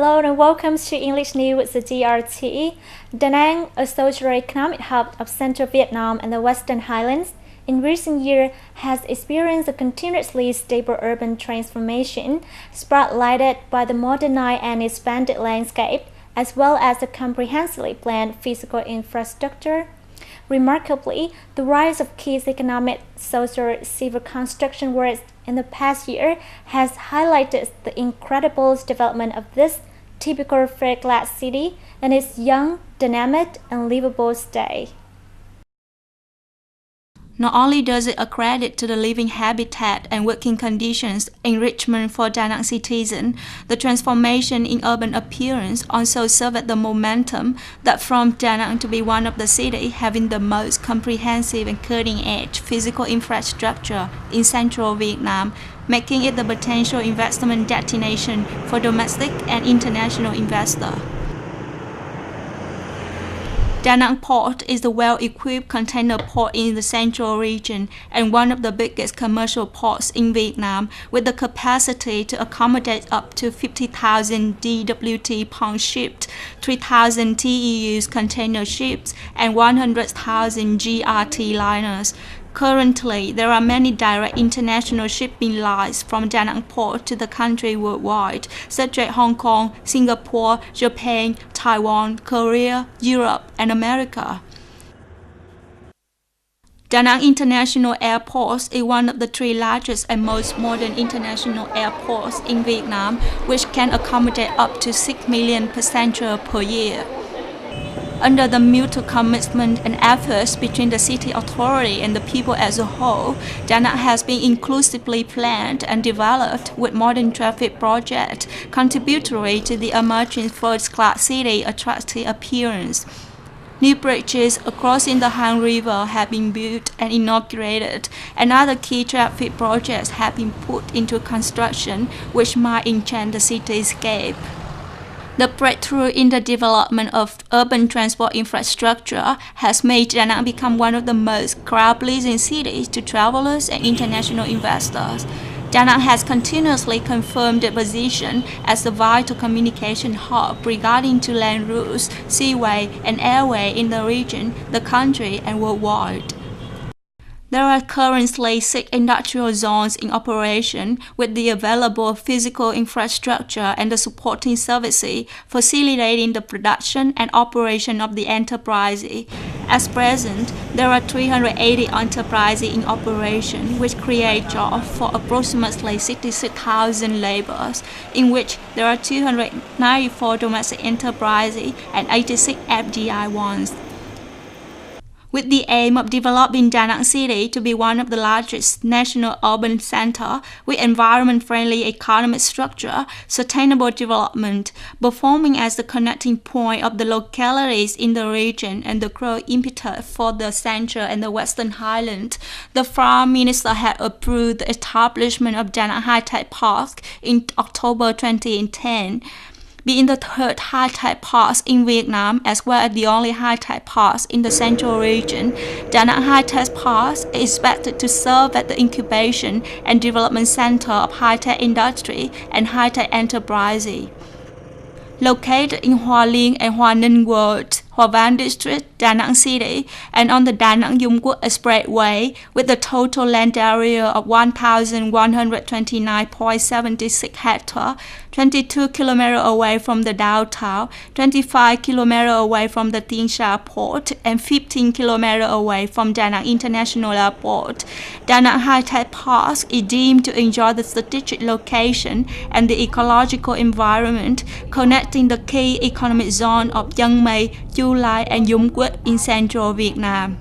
Hello and welcome to English News with the DRT. Danang, a socio-economic hub of central Vietnam and the Western Highlands, in recent years has experienced a continuously stable urban transformation, spotlighted by the modernized and expanded landscape, as well as the comprehensively planned physical infrastructure. Remarkably, the rise of key economic, social, civil construction works in the past year has highlighted the incredible development of this typical flag city and its young, dynamic, and livable state. Not only does it accredit to the living habitat and working conditions enrichment for Danang citizens, the transformation in urban appearance also served the momentum that from Danang to be one of the cities having the most comprehensive and cutting-edge physical infrastructure in central Vietnam, making it the potential investment destination for domestic and international investors. Danang Port is the well-equipped container port in the central region and one of the biggest commercial ports in Vietnam, with the capacity to accommodate up to 50,000 DWT pound ships, 3,000 TEUs container ships, and 100,000 GRT liners. Currently, there are many direct international shipping lines from Danang Port to the country worldwide, such as Hong Kong, Singapore, Japan, Taiwan, Korea, Europe, and America. Danang International Airport is one of the three largest and most modern international airports in Vietnam, which can accommodate up to 6 million passengers per year. Under the mutual commitment and efforts between the city authority and the people as a whole, Danang has been inclusively planned and developed with modern traffic projects, contributory to the emerging first-class city attractive appearance. New bridges crossing the Han River have been built and inaugurated, and other key traffic projects have been put into construction, which might enchant the cityscape. The breakthrough in the development of urban transport infrastructure has made Danang become one of the most crowd-pleasing cities to travelers and international investors. Danang has continuously confirmed its position as a vital communication hub regarding to land routes, seaway, and airway in the region, the country, and worldwide. There are currently 6 industrial zones in operation, with the available physical infrastructure and the supporting services facilitating the production and operation of the enterprise. At present, there are 380 enterprises in operation, which create jobs for approximately 66,000 laborers, in which there are 294 domestic enterprises and 86 FDI ones. With the aim of developing Danang City to be one of the largest national urban centers with environment-friendly economic structure, sustainable development, performing as the connecting point of the localities in the region and the growth impetus for the Central and the Western Highlands, the Prime Minister had approved the establishment of Danang Hi-tech Park in October 2010. Being the third high-tech park in Vietnam, as well as the only high-tech park in the central region, Danang Hi-tech Park is expected to serve as the incubation and development center of high-tech industry and high-tech enterprises. Located in Hoa Liên and Hoa Ninh Ward, Hoa Văn District, Danang City, and on the Danang Dung Quất Expressway, with a total land area of 1,129.76 hectares, 22 km away from the downtown, 25 km away from the Tiên Sa Port, and 15 km away from Danang International Airport. Danang Hi-tech Park is deemed to enjoy the strategic location and the ecological environment, connecting the key economic zone of Giang Mây, Chu Lai, and Dung Quất in central Vietnam.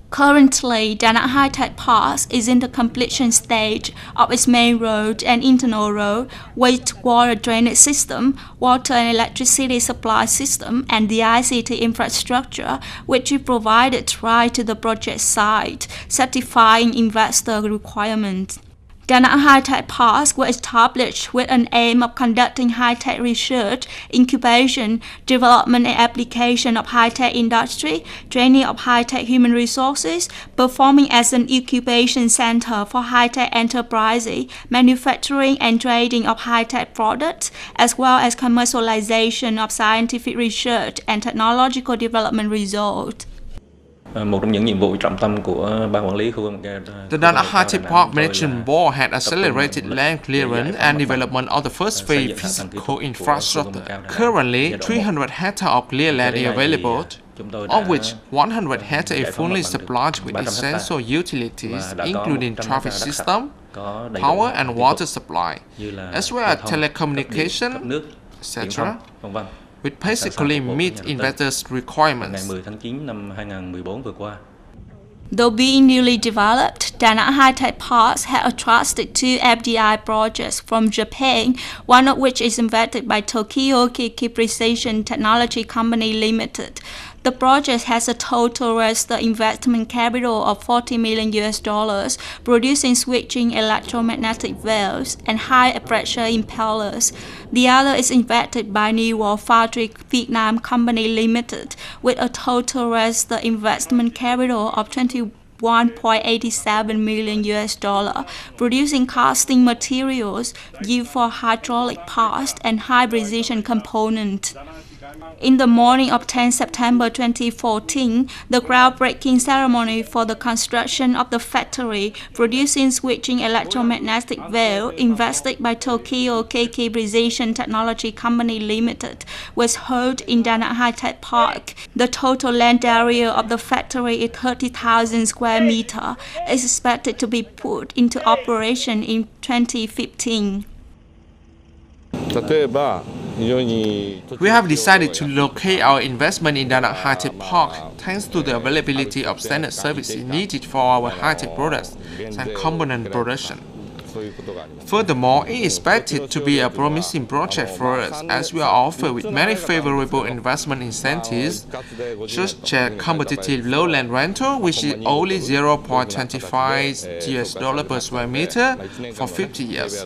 Currently, Danang Hi-tech Park is in the completion stage of its main road and internal road, wastewater drainage system, water and electricity supply system, and the ICT infrastructure, which is provided right to the project site, satisfying investor requirements. Danang Hi-tech Parks were established with an aim of conducting high-tech research, incubation, development and application of high-tech industry, training of high-tech human resources, performing as an incubation center for high-tech enterprises, manufacturing and trading of high-tech products, as well as commercialization of scientific research and technological development results. Một trong những nhiệm vụ trọng tâm của ban quản lý khu công nghệ The Danang Hi-tech Park Management Board had accelerated land clearance and development of the first phase physical infrastructure. Currently, 300 hectares of clear land is available, of which 100 hectares is fully supplied with essential utilities, including traffic system, power and water supply, as well as telecommunication, etc., which basically meet investors' requirements. Though being newly developed, Danang Hi-tech Parks had attracted 2 FDI projects from Japan, one of which is invested by Tokyo Keiki Precision Technology Company Limited. The project has a total registered investment capital of $40 million, producing switching electromagnetic valves and high-pressure impellers. The other is invested by New World Foundry Vietnam Company Limited, with a total registered investment capital of $21.87 million, producing casting materials used for hydraulic parts and high-precision components. In the morning of 10 September 2014, the groundbreaking ceremony for the construction of the factory producing switching electromagnetic valve invested by Tokyo Keiki Precision Technology Company Limited was held in Danang Hi-tech Park. The total land area of the factory is 30,000 square meters. It is expected to be put into operation in 2015. We have decided to locate our investment in Danang Hi-tech Park thanks to the availability of standard services needed for our high-tech products and component production. Furthermore, it is expected to be a promising project for us as we are offered with many favorable investment incentives, such as competitive low land rental, which is only $0.25 per square meter for 50 years,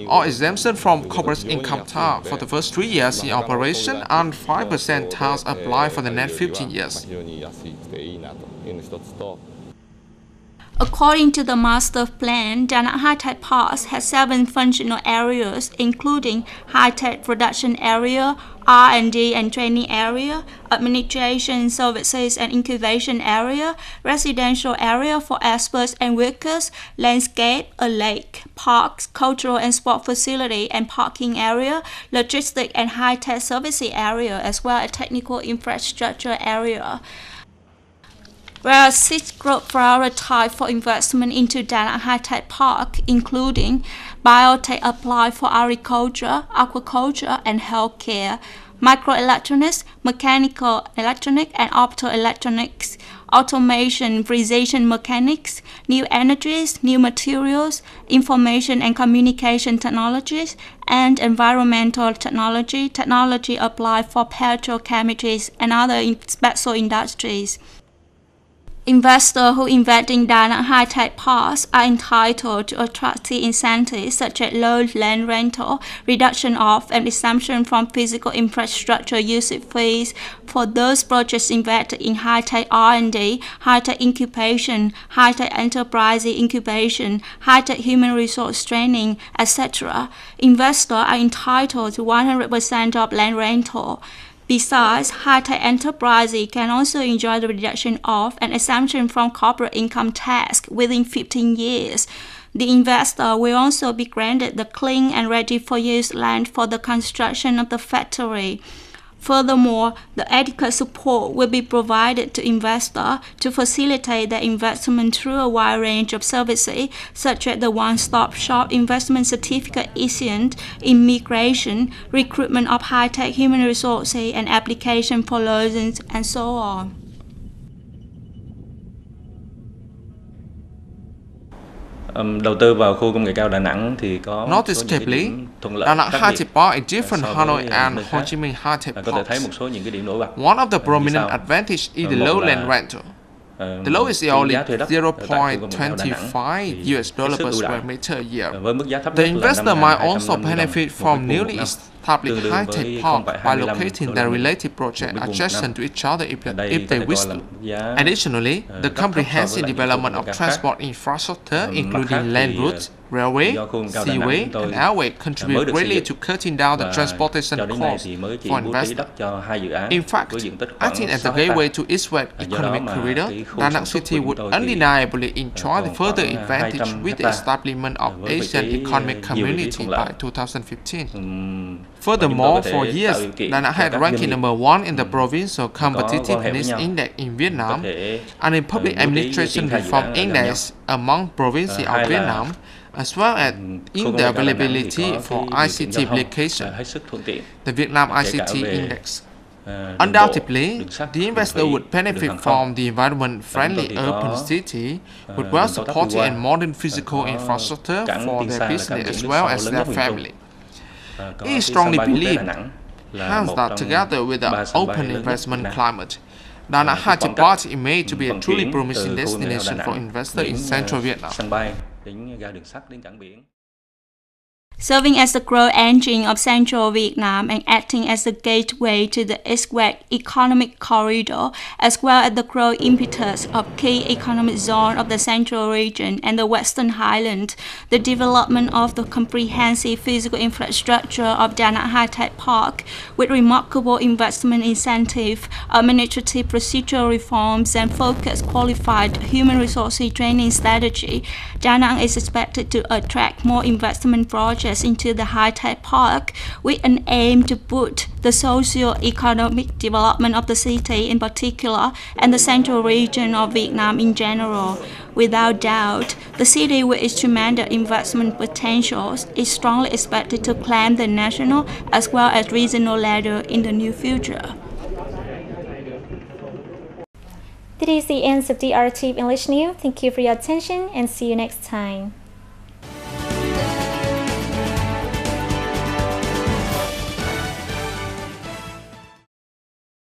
or exemption from corporate income tax for the first 3 years in operation and 5% tax applied for the next 15 years. According to the master plan, Danang Hi-tech Parks has 7 functional areas, including high-tech production area, R&D and training area, administration services and incubation area, residential area for experts and workers, landscape, a lake, parks, cultural and sport facility and parking area, logistic and high-tech services area, as well as technical infrastructure area. There are 6 growth priorities for investment into Danang Hi-tech Park, including biotech applied for agriculture, aquaculture, and healthcare, microelectronics, mechanical electronics and optoelectronics, automation, precision mechanics, new energies, new materials, information and communication technologies, and environmental technology, technology applied for petrochemicals and other special industries. Investors who invest in Danang Hi-tech Parks are entitled to attractive incentives such as low land rental, reduction of and exemption from physical infrastructure usage fees for those projects invested in high-tech R&D, high-tech incubation, high-tech enterprise incubation, high-tech human resource training, etc. Investors are entitled to 100% of land rental. Besides, high-tech enterprises can also enjoy the reduction of and exemption from corporate income tax within 15 years. The investor will also be granted the clean and ready-for-use land for the construction of the factory. Furthermore, the adequate support will be provided to investors to facilitate their investment through a wide range of services, such as the one-stop shop investment certificate issuance, immigration, recruitment of high-tech human resources, and application for loans, and so on. Đầu tư vào khu công nghệ cao Đà Nẵng thì có Noticeably, Danang Hi-tech Park is different Hanoi and Ho Chi Minh Hi-tech Parks. Parks. One of the prominent advantages is the low land rental. The lowest is only $0.25 per square meter a year. The investor might also benefit from newly established high-tech park by locating their related projects adjacent to each other if they wish to. Additionally, the comprehensive development of transport infrastructure, including land routes, railway, seaway, and airway, contribute greatly to cutting down the transportation costs for investors. In fact, acting as the gateway to East-West economic corridor, Danang City would undeniably enjoy the further advantage with the establishment of Asian Economic Community by 2015. Furthermore, for years, Danang had ranked number 1 in the Provincial Competitiveness Index in Vietnam and in Public Administration Reform Index among provinces of Vietnam, as well as in the availability for ICT application, the Vietnam ICT Index. Undoubtedly, the investor would benefit from the environment-friendly urban city with well-supported and modern physical infrastructure for their business as well as their family. It is strongly believed, hence, that together with the open investment climate, Danang Hi-tech Park is made to be a truly promising destination for investors in central Vietnam. Serving as the growth engine of central Vietnam and acting as the gateway to the East-West economic corridor, as well as the growth impetus of key economic zones of the central region and the Western Highlands, the development of the comprehensive physical infrastructure of Danang Hi-tech Park, with remarkable investment incentive, administrative procedural reforms, and focused qualified human resources training strategy, Danang is expected to attract more investment projects into the high-tech park with an aim to boost the socio-economic development of the city in particular and the central region of Vietnam in general. Without doubt, the city with its tremendous investment potential is strongly expected to climb the national as well as regional ladder in the near future. This is the end of DRT English News. Thank you for your attention and see you next time.